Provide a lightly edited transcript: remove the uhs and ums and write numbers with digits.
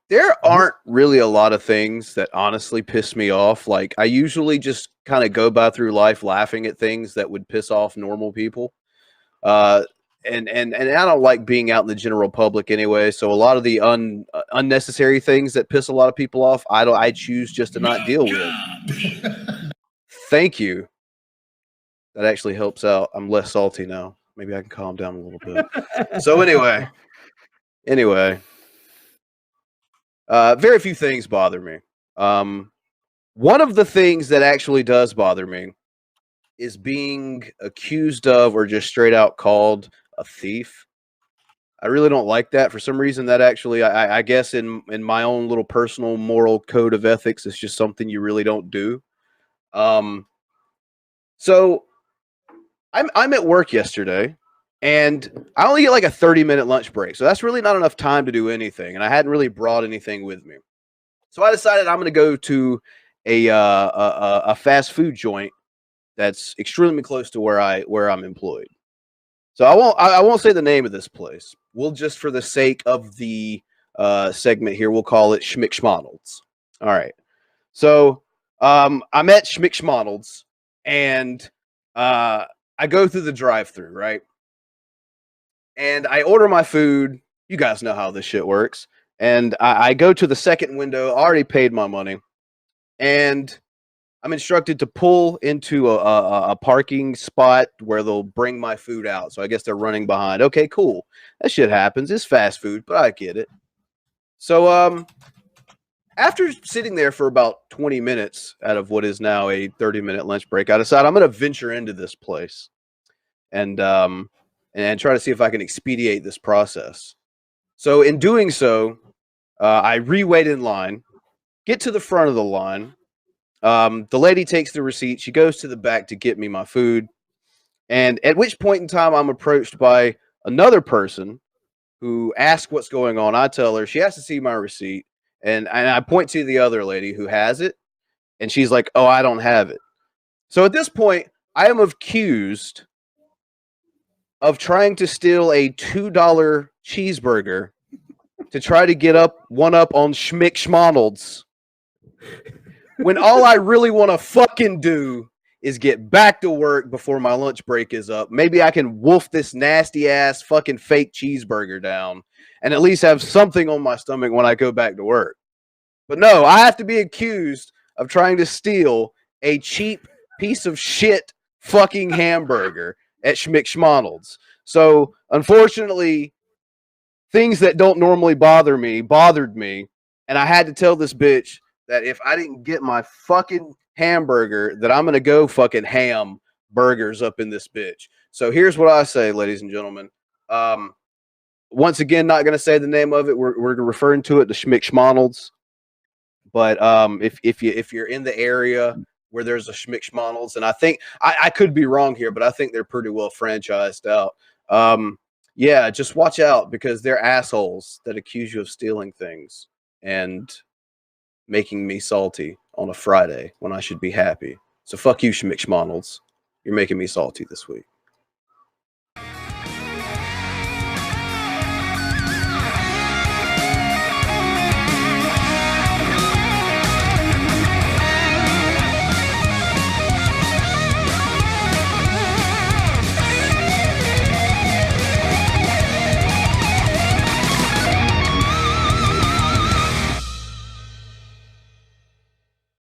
There aren't really a lot of things that honestly piss me off. Like, I usually just kind of go by through life laughing at things that would piss off normal people. Uh, and I don't like being out in the general public anyway. So a lot of the unnecessary things that piss a lot of people off, I choose just to not deal with. Thank you. That actually helps out. I'm less salty now. Maybe I can calm down a little bit. So anyway. Very few things bother me. One of the things that actually does bother me is being accused of or just straight out called a thief. I really don't like that. For some reason, that actually, I guess in my own little personal moral code of ethics, it's just something you really don't do. So I'm at work yesterday, and I only get like a 30-minute lunch break. So that's really not enough time to do anything. And I hadn't really brought anything with me. So I decided I'm going to go to a fast food joint that's extremely close to where I'm employed. So I won't say the name of this place. We'll just, for the sake of the segment here, we'll call it SchMcMonalds. All right. So I'm at SchMcMonalds, and I go through the drive-through, right? And I order my food. You guys know how this shit works. And I go to the second window. I already paid my money, and I'm instructed to pull into a parking spot where they'll bring my food out. So I guess they're running behind. Okay, cool. That shit happens. It's fast food, but I get it. So after sitting there for about 20 minutes out of what is now a 30-minute lunch break, I decide I'm going to venture into this place and try to see if I can expedite this process. So in doing so, I re-wait in line, get to the front of the line. The lady takes the receipt. She goes to the back to get me my food. And at which point in time, I'm approached by another person who asks what's going on. I tell her she has to see my receipt. And I point to the other lady who has it. And she's like, oh, I don't have it. So at this point, I am accused of trying to steal a $2 cheeseburger to try to get one up on SchMcMonalds, when all I really want to fucking do is get back to work before my lunch break is up. Maybe I can wolf this nasty ass fucking fake cheeseburger down and at least have something on my stomach when I go back to work. But no, I have to be accused of trying to steal a cheap piece of shit fucking hamburger at SchMcMonalds. So unfortunately, things that don't normally bother me bothered me, and I had to tell this bitch that if I didn't get my fucking hamburger, that I'm gonna go fucking ham burgers up in this bitch. So here's what I say, ladies and gentlemen. Once again, not gonna say the name of it. We're referring to it to SchMcMonalds. But if you're in the area where there's a SchMcMonalds, and I think I could be wrong here, but I think they're pretty well franchised out. Yeah, just watch out, because they're assholes that accuse you of stealing things and making me salty on a Friday when I should be happy. So fuck you, SchMcMonalds. You're making me salty this week.